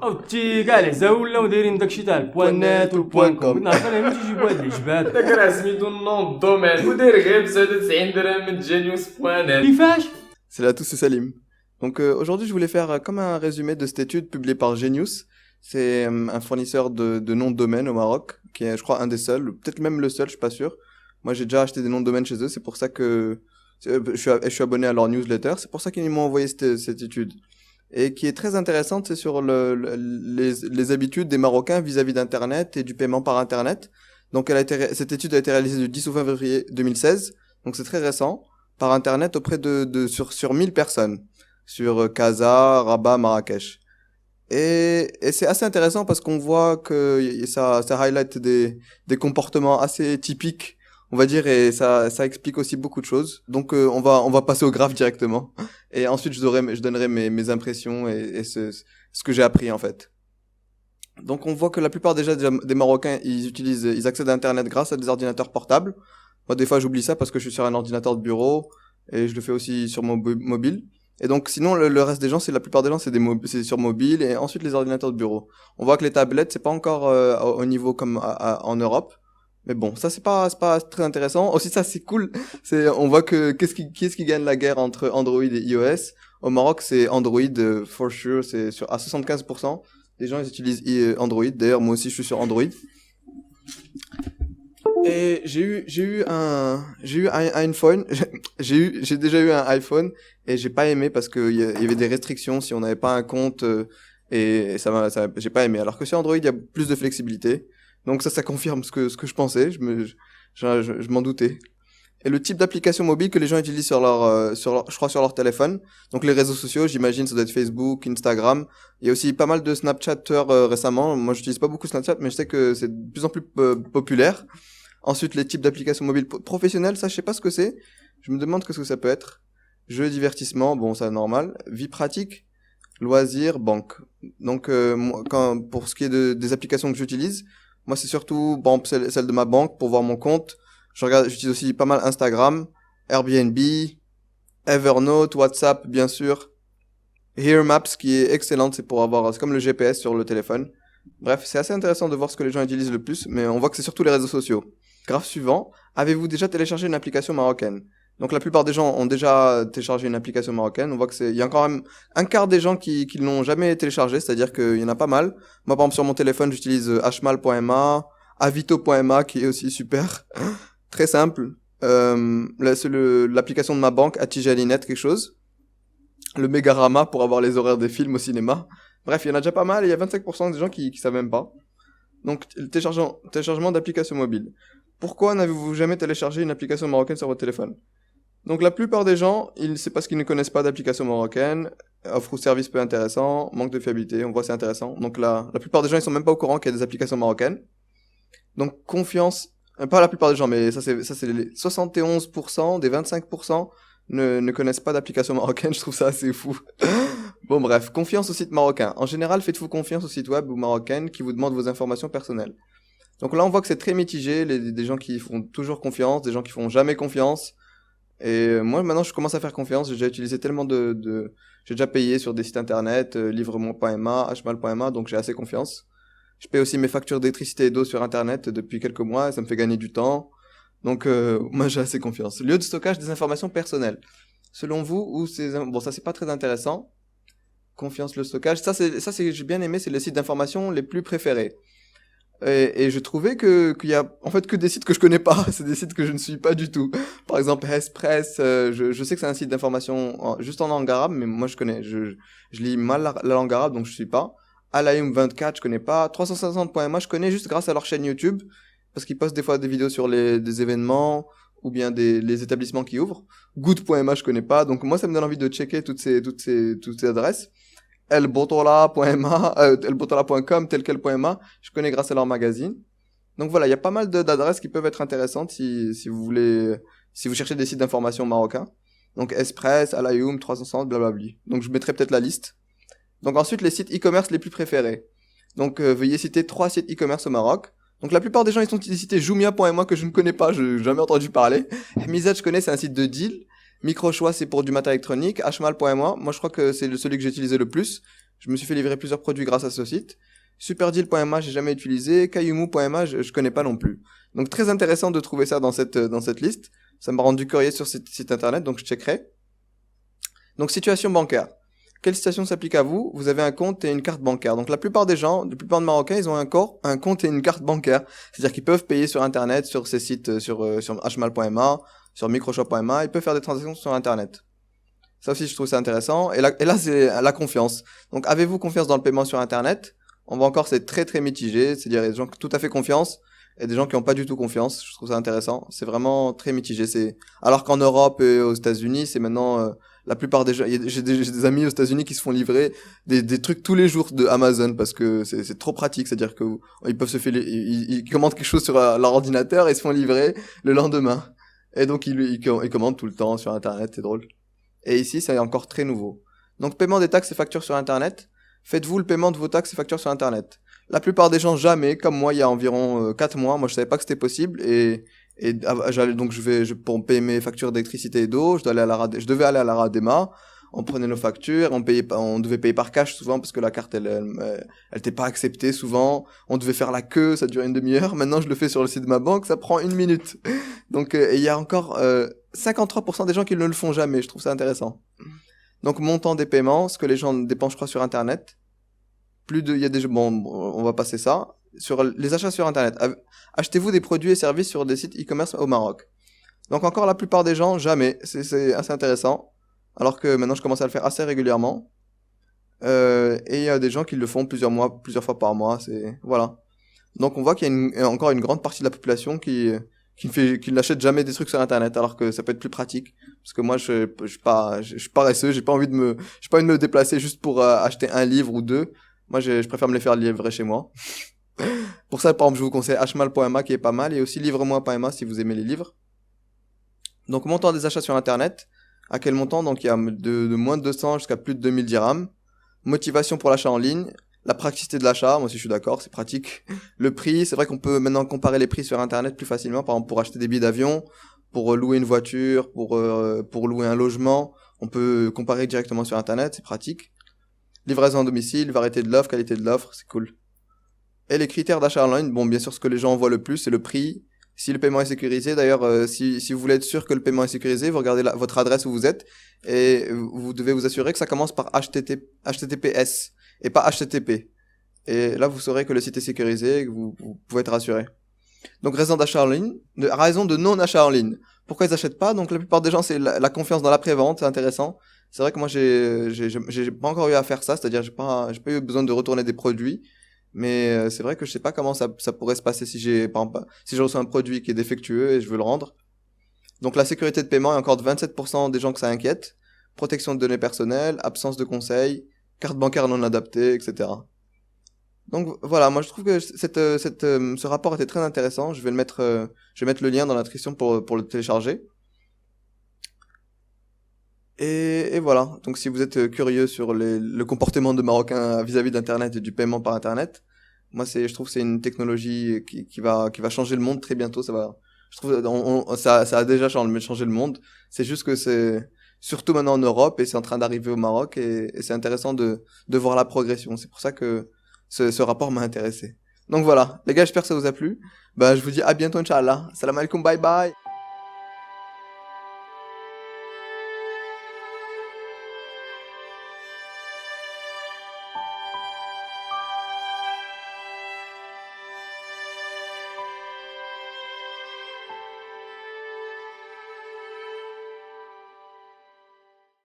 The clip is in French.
او تي كاع العزا ولاو دايرين داكشي تاع البوانات والبوان كوم كنا عارفين انا تيجيبوا هاد الجبال داك راه سميتو النون دومين وداير غير ب 97 درهم من جينيوس بوانات كيفاش C'est là tout, c'est Salim. Donc aujourd'hui, je voulais faire comme un résumé de cette étude publiée par Genius. C'est un fournisseur de noms de domaine au Maroc, qui est, je crois, un des seuls, peut-être même le seul, je suis pas sûr. Moi, j'ai déjà acheté des noms de domaine chez eux, c'est pour ça que je suis abonné à leur newsletter. C'est pour ça qu'ils m'ont envoyé cette étude. Et qui est très intéressante, c'est sur les habitudes des Marocains vis-à-vis d'Internet et du paiement par Internet. Donc cette étude a été réalisée du 10 au 20 février 2016, donc c'est très récent, par Internet auprès sur 1000 personnes, sur Casa, Rabat, Marrakech. Et c'est assez intéressant parce qu'on voit que ça highlight des comportements assez typiques, on va dire, et ça explique aussi beaucoup de choses. Donc on va passer au graphe directement. Et ensuite je donnerai mes impressions et ce que j'ai appris en fait. Donc on voit que la plupart déjà des Marocains, ils accèdent à Internet grâce à des ordinateurs portables. Moi des fois j'oublie ça parce que je suis sur un ordinateur de bureau et je le fais aussi sur mon mobile. Et donc sinon le reste des gens, la plupart des gens c'est sur mobile et ensuite les ordinateurs de bureau. On voit que les tablettes c'est pas encore au niveau comme en Europe. Mais bon, ça c'est pas très intéressant. Aussi ça c'est cool, on voit que qui est-ce qui gagne la guerre entre Android et iOS. Au Maroc, c'est Android for sure, c'est à 75%. Les gens ils utilisent Android. D'ailleurs, moi aussi je suis sur Android. Et j'ai eu un iPhone. J'ai déjà eu un iPhone et j'ai pas aimé parce que il y avait des restrictions si on n'avait pas un compte et j'ai pas aimé. Alors que sur Android, il y a plus de flexibilité. Donc ça confirme ce que je pensais. Je m'en doutais. Et le type d'application mobile que les gens utilisent je crois sur leur téléphone. Donc les réseaux sociaux, j'imagine, ça doit être Facebook, Instagram. Il y a aussi pas mal de Snapchatters récemment. Moi, j'utilise pas beaucoup Snapchat, mais je sais que c'est de plus en plus populaire. Ensuite, les types d'applications mobiles professionnelles, ça, je sais pas ce que c'est. Je me demande ce que ça peut être. Jeux, divertissement, bon, ça, normal. Vie pratique, loisirs, banque. Donc, pour ce qui est des applications que j'utilise, moi, c'est surtout, bon, celle de ma banque pour voir mon compte. J'utilise aussi pas mal Instagram, Airbnb, Evernote, WhatsApp, bien sûr. Here Maps, qui est excellente, c'est comme le GPS sur le téléphone. Bref, c'est assez intéressant de voir ce que les gens utilisent le plus, mais on voit que c'est surtout les réseaux sociaux. Graphe suivant, avez-vous déjà téléchargé une application marocaine? Donc la plupart des gens ont déjà téléchargé une application marocaine. On voit que il y a encore même un quart des gens qui l'ont jamais téléchargé, c'est-à-dire qu'il y en a pas mal. Moi par exemple sur mon téléphone, j'utilise hmal.ma, avito.ma qui est aussi super, très simple. C'est l'application de ma banque, Atijalinet quelque chose. Le Megarama pour avoir les horaires des films au cinéma. Bref, il y en a déjà pas mal et il y a 25% des gens qui savent même pas. Donc, le téléchargement d'applications mobiles. Pourquoi n'avez-vous jamais téléchargé une application marocaine sur votre téléphone? Donc, la plupart des gens, c'est parce qu'ils ne connaissent pas d'application marocaine, offre ou service peu intéressant, manque de fiabilité, on voit c'est intéressant. Donc, la plupart des gens, ils sont même pas au courant qu'il y a des applications marocaines. Donc, confiance, pas la plupart des gens, mais ça c'est les 71% des 25% ne connaissent pas d'application marocaine, je trouve ça assez fou. Bon bref, confiance au site marocain. En général, faites-vous confiance au site web ou marocain qui vous demande vos informations personnelles. Donc là, on voit que c'est très mitigé, des gens qui font toujours confiance, des gens qui font jamais confiance. Et moi, maintenant, je commence à faire confiance. J'ai déjà utilisé tellement j'ai déjà payé sur des sites internet, livremont.ma, hmal.ma, donc j'ai assez confiance. Je paye aussi mes factures d'électricité et d'eau sur internet depuis quelques mois, et ça me fait gagner du temps. Donc, moi, j'ai assez confiance. Lieu de stockage des informations personnelles. Selon vous, bon, ça c'est pas très intéressant. Confiance, le stockage. Ça j'ai bien aimé, c'est les sites d'information les plus préférés. Et je trouvais qu'il y a, en fait, que des sites que je connais pas. C'est des sites que je ne suis pas du tout. Par exemple, Express, je sais que c'est un site d'information juste en langue arabe, mais moi je connais, je lis mal la langue arabe, donc je suis pas. Alayoum 24, je connais pas. 360.ma, je connais juste grâce à leur chaîne YouTube, parce qu'ils postent des fois des vidéos sur des événements, ou bien les établissements qui ouvrent. Good.ma, je connais pas, donc moi ça me donne envie de checker toutes ces adresses. elbotola.ma, elbotola.com, telquel.ma, je connais grâce à leur magazine. Donc voilà, il y a pas mal d'adresses qui peuvent être intéressantes si vous cherchez des sites d'information marocains. Donc Express, Alayoum, 360, blablabla. Donc je mettrai peut-être la liste. Donc ensuite, les sites e-commerce les plus préférés. Donc veuillez citer 3 sites e-commerce au Maroc. Donc la plupart des gens ils sont cités Jumia.ma que je ne connais pas, je n'ai jamais entendu parler. Hmizat je connais, c'est un site de deal. Microchoix c'est pour du matériel électronique. Hmal.ma, moi je crois que c'est celui que j'ai utilisé le plus. Je me suis fait livrer plusieurs produits grâce à ce site. Superdeal.ma, j'ai jamais utilisé. Kayumu.ma, je connais pas non plus. Donc très intéressant de trouver ça dans cette liste. Ça m'a rendu curieux sur ce site internet, donc je checkerai. Donc situation bancaire. Quelle situation s'applique à vous? Vous avez un compte et une carte bancaire. Donc la plupart des gens, la plupart des Marocains, ils ont un compte et une carte bancaire. C'est-à-dire qu'ils peuvent payer sur internet, sur ces sites, sur hmal.ma, sur microshop.ma, ils peuvent faire des transactions sur internet. Ça aussi, je trouve ça intéressant. Et là, c'est la confiance. Donc avez-vous confiance dans le paiement sur internet? On voit encore, c'est très très mitigé. C'est-à-dire, il y a des gens qui ont tout à fait confiance et des gens qui n'ont pas du tout confiance. Je trouve ça intéressant. C'est vraiment très mitigé. Alors qu'en Europe et aux États-Unis, c'est maintenant la plupart des gens. J'ai des amis aux États-Unis qui se font livrer des trucs tous les jours de Amazon parce que c'est trop pratique. C'est-à-dire que ils peuvent ils commandent quelque chose sur leur ordinateur et se font livrer le lendemain. Et donc ils commandent tout le temps sur internet. C'est drôle. Et ici, c'est encore très nouveau. Donc paiement des taxes et factures sur internet. Faites-vous le paiement de vos taxes et factures sur internet? La plupart des gens jamais, comme moi il y a environ 4 mois, moi je savais pas que c'était possible et j'allais donc pour payer mes factures d'électricité et d'eau, je devais aller à la Radema, on prenait nos factures, on devait payer par cash souvent parce que la carte elle était pas acceptée souvent, on devait faire la queue, ça durait une demi-heure. Maintenant je le fais sur le site de ma banque, ça prend 1 minute. Donc et il y a encore 53% des gens qui ne le font jamais, je trouve ça intéressant. Donc montant des paiements, ce que les gens dépensent je crois sur internet. On va passer ça. Sur les achats sur internet. Achetez-vous des produits et services sur des sites e-commerce au Maroc. Donc encore la plupart des gens, jamais. C'est assez intéressant. Alors que maintenant je commence à le faire assez régulièrement. Et il y a des gens qui le font plusieurs fois par mois. Voilà. Donc on voit qu'il y a encore une grande partie de la population qui n'achète jamais des trucs sur internet, alors que ça peut être plus pratique. Parce que moi je suis paresseux, j'ai pas envie de me déplacer juste pour acheter un livre ou deux. Moi, je préfère me les faire livrer chez moi. Pour ça, par exemple, je vous conseille hmal.ma qui est pas mal et aussi livre-moi.ma si vous aimez les livres. Donc, montant des achats sur Internet. À quel montant? Donc, il y a de moins de 200 jusqu'à plus de 2000 dirhams. Motivation pour l'achat en ligne. La praticité de l'achat. Moi aussi, je suis d'accord, c'est pratique. Le prix, c'est vrai qu'on peut maintenant comparer les prix sur Internet plus facilement. Par exemple, pour acheter des billets d'avion, pour louer une voiture, pour louer un logement. On peut comparer directement sur Internet, c'est pratique. Livraison à domicile, variété de l'offre, qualité de l'offre, c'est cool. Et les critères d'achat en ligne, bon, bien sûr, ce que les gens voient le plus, c'est le prix. Si le paiement est sécurisé, d'ailleurs, si vous voulez être sûr que le paiement est sécurisé, vous regardez votre adresse où vous êtes et vous devez vous assurer que ça commence par HTTPS et pas HTTP. Et là, vous saurez que le site est sécurisé et que vous pouvez être rassuré. Donc, raison d'achat en ligne, raison de non-achat en ligne. Pourquoi ils n'achètent pas? Donc, la plupart des gens, c'est la confiance dans l'après-vente, c'est intéressant. C'est vrai que moi, j'ai pas encore eu à faire ça, c'est-à-dire j'ai pas eu besoin de retourner des produits, mais c'est vrai que je sais pas comment ça pourrait se passer si par exemple, si je reçois un produit qui est défectueux et je veux le rendre. Donc la sécurité de paiement, il y a encore de 27% des gens que ça inquiète. Protection de données personnelles, absence de conseils, carte bancaire non adaptée, etc. Donc voilà, moi je trouve que ce rapport était très intéressant. Je vais mettre le lien dans la description pour le télécharger. Et voilà, donc si vous êtes curieux sur le comportement de Marocains vis-à-vis d'Internet et du paiement par Internet, moi je trouve que c'est une technologie qui va changer le monde très bientôt. Je trouve ça a déjà changé le monde. C'est juste que c'est surtout maintenant en Europe et c'est en train d'arriver au Maroc et c'est intéressant de voir la progression. C'est pour ça que ce rapport m'a intéressé. Donc voilà, les gars, j'espère que ça vous a plu. Je vous dis à bientôt, Inch'Allah. Salam alaikum, bye bye.